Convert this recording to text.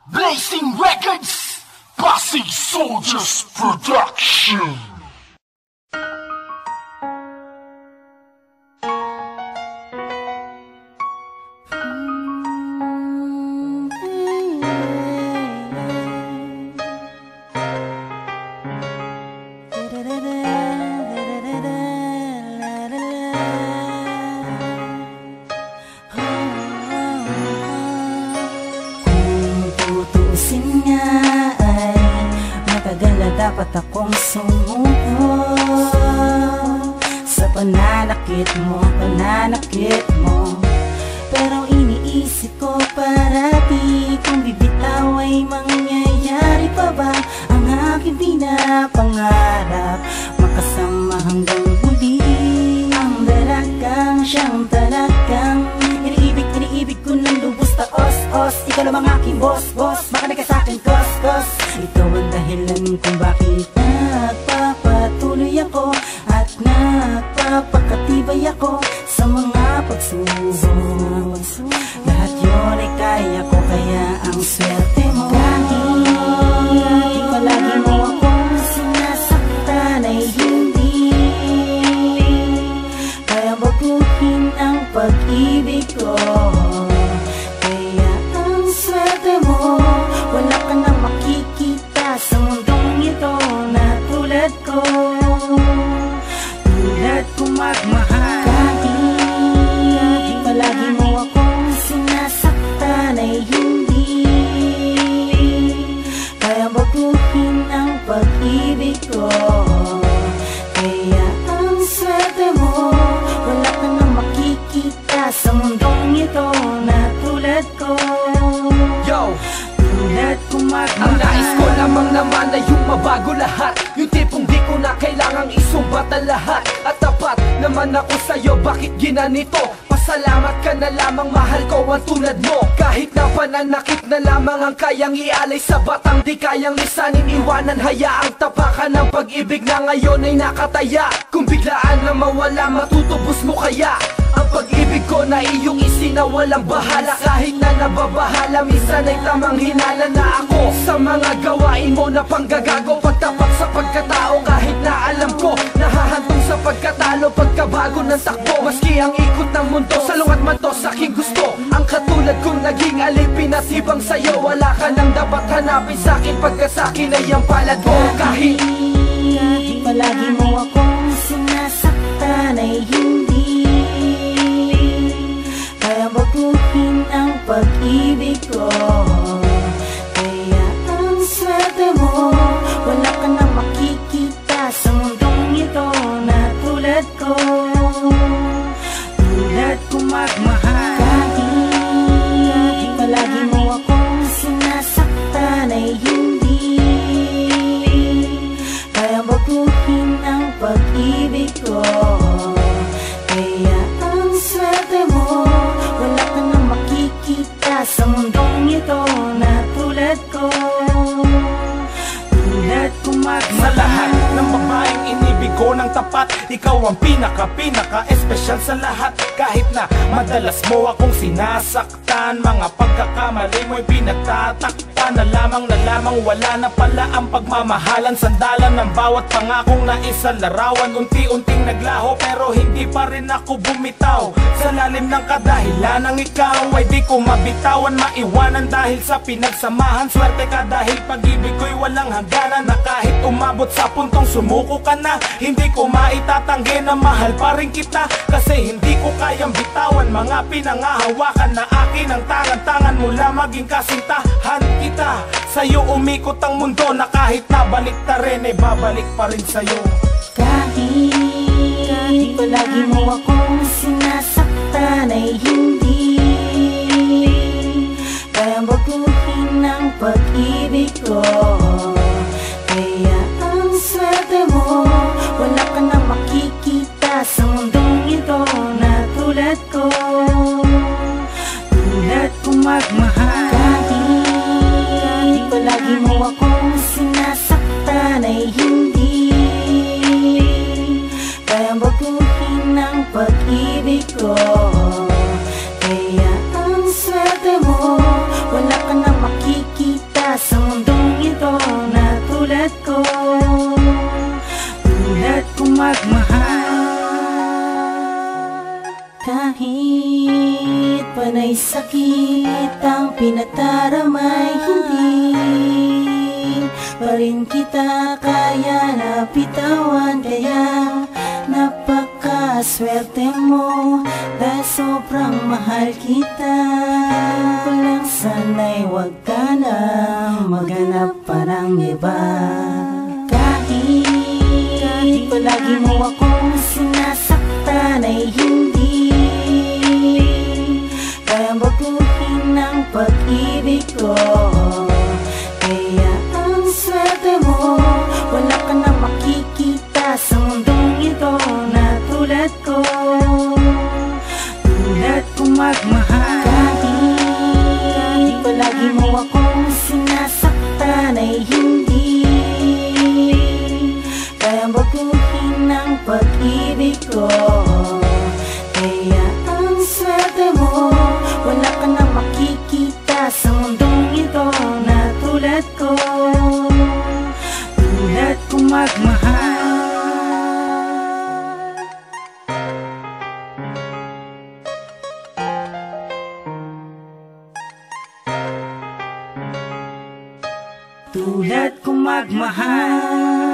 Blazing Records, Pasig Soldiers Production. Dapat akong sumuko sa pananakit mo, pero iniisip ko parati kung bibitaw ay mangyayari pa ba ang aking pinapangarap, makasama hanggang huli ang dalagang siyang talagang iniibig ko ng lubos taos-os. Ikaw lang ang aking boss, baka nagkasakin kos. Ikaw ang dahilan kung bakit nagpapatuloy ako at nagpapakatibay ako sa mga pagsubok. Lahat yun ay kaya ko, kaya ang swerte mo. Kahit palagi mo akong sinasaktan ay hindi kaya baguhin ang pag-ibig ko. Kaya ang swerte mo, wala ka nang makikita sa mundong ito na tulad ko, tulad ko magmahal. Kahit palagi mo akong sinasaktan ay hindi kaya baguhin ang pag-ibig ko. Kaya ang swerte mo, wala ka nang makikita sa mundong ito na tulad ko. Ang nais ko lamang naman ay yung mabago lahat, yung tipong di ko na kailangang isumbat ang lahat. At tapat naman ako sa'yo, bakit ginanito? Pasalamat ka na lamang, mahal ko ang tulad mo. Kahit na pananakit na lamang ang kayang ialay sa batang di kayang lisanin, iwanan, hayaang tapakan ng pag-ibig na ngayon ay nakataya. Kung biglaan na mawala, matutubos mo kaya ang pag-ibig ko na iyong isinawalang bahala. Kahit na nababahala, minsan ay tamang hinala na ako sa mga gawain mo na panggagago. Pagtapak sa pagkatao, kahit na alam ko nahahantong sa pagkatalo, pagkabago ng takbo. Maski ang ikot ng mundo, salungat man to sa aking gusto. Ang katulad kong naging alipin at ibang sa'yo, wala ka nang dapat hanapin sa'kin, pagka sa'kin ay ang palad mo. Kahit palagi mo akong sinasaktan ay hindi kaya baguhin ang pag-ibig ko. Kaya ang swerte mo, wala ka nang makikita sa mundong ito na tulad ko, tulad ko magmahal. Kahit palagi mo akong sinasaktan ay hindi kaya baguhin ang pag-ibig ko. Kaya ang swerte mo, wala ka nang makikita sa mundong ito na tulad ko, tulad ko magmahal. Sa lahat ng babaeng inibig ko ng tapat, ikaw ang pinaka-espesyal sa lahat. Kahit na madalas mo akong sinasaktan, mga pagkakamali mo'y pinagtatakpan na lamang wala na pala ang pagmamahalan. Sandalan ng bawat pangakong naisalarawan, unti-unting naglaho pero hindi pa rin ako bumitaw. Sa lalim ng kadahilan ng ikaw ay di ko mabitawan, maiwanan dahil sa pinagsamahan. Swerte ka dahil pag-ibig ko'y walang hangganan, na kahit umabot sa puntong sumuko ka na, hindi ko maitatanggi na mahal pa rin kita. Kasi hindi ko kayang bitawan mga pinangahawakan na akin ang tangan mula maging kasintahan kita. Sa'yo umikot ang mundo na kahit nabalik ta rin ay babalik pa rin sa'yo. Kahit palagi mo akong sinasaktan ay hindi kaya baguhin ang pag-ibig ko. Kaya ang swerte mo, wala ka nang makikita sa mundong ito na tulad ko, tulad ko magmahal. Kahit palagi mo akong sinasaktan ay hindi kaya baguhin ang pag-ibig ko. Kaya ang swerte mo, wala ka nang makikita para may hindi pa rin kita kaya napitawan. Kaya napakaswerte mo dahil sobrang mahal kita. Ko lang sana'y wag ka nang maghanap pa ng iba. Kahit palagi mo akong sinasaktan ay hindi kayang baguhin ang pag-ibig ko. Kaya ang swerte mo, wala ka na makikita sa mundong ito na tulad ko. Tulad kong magmahal. Kahit palagi mo akong sinasaktan ay hindi kayang baguhin ang pag-ibig ko. Kaya ang swerte mo, wala ka na makikita sa mundong ito na tulad ko. Tulad kong magmahal. Tulad kong magmahal.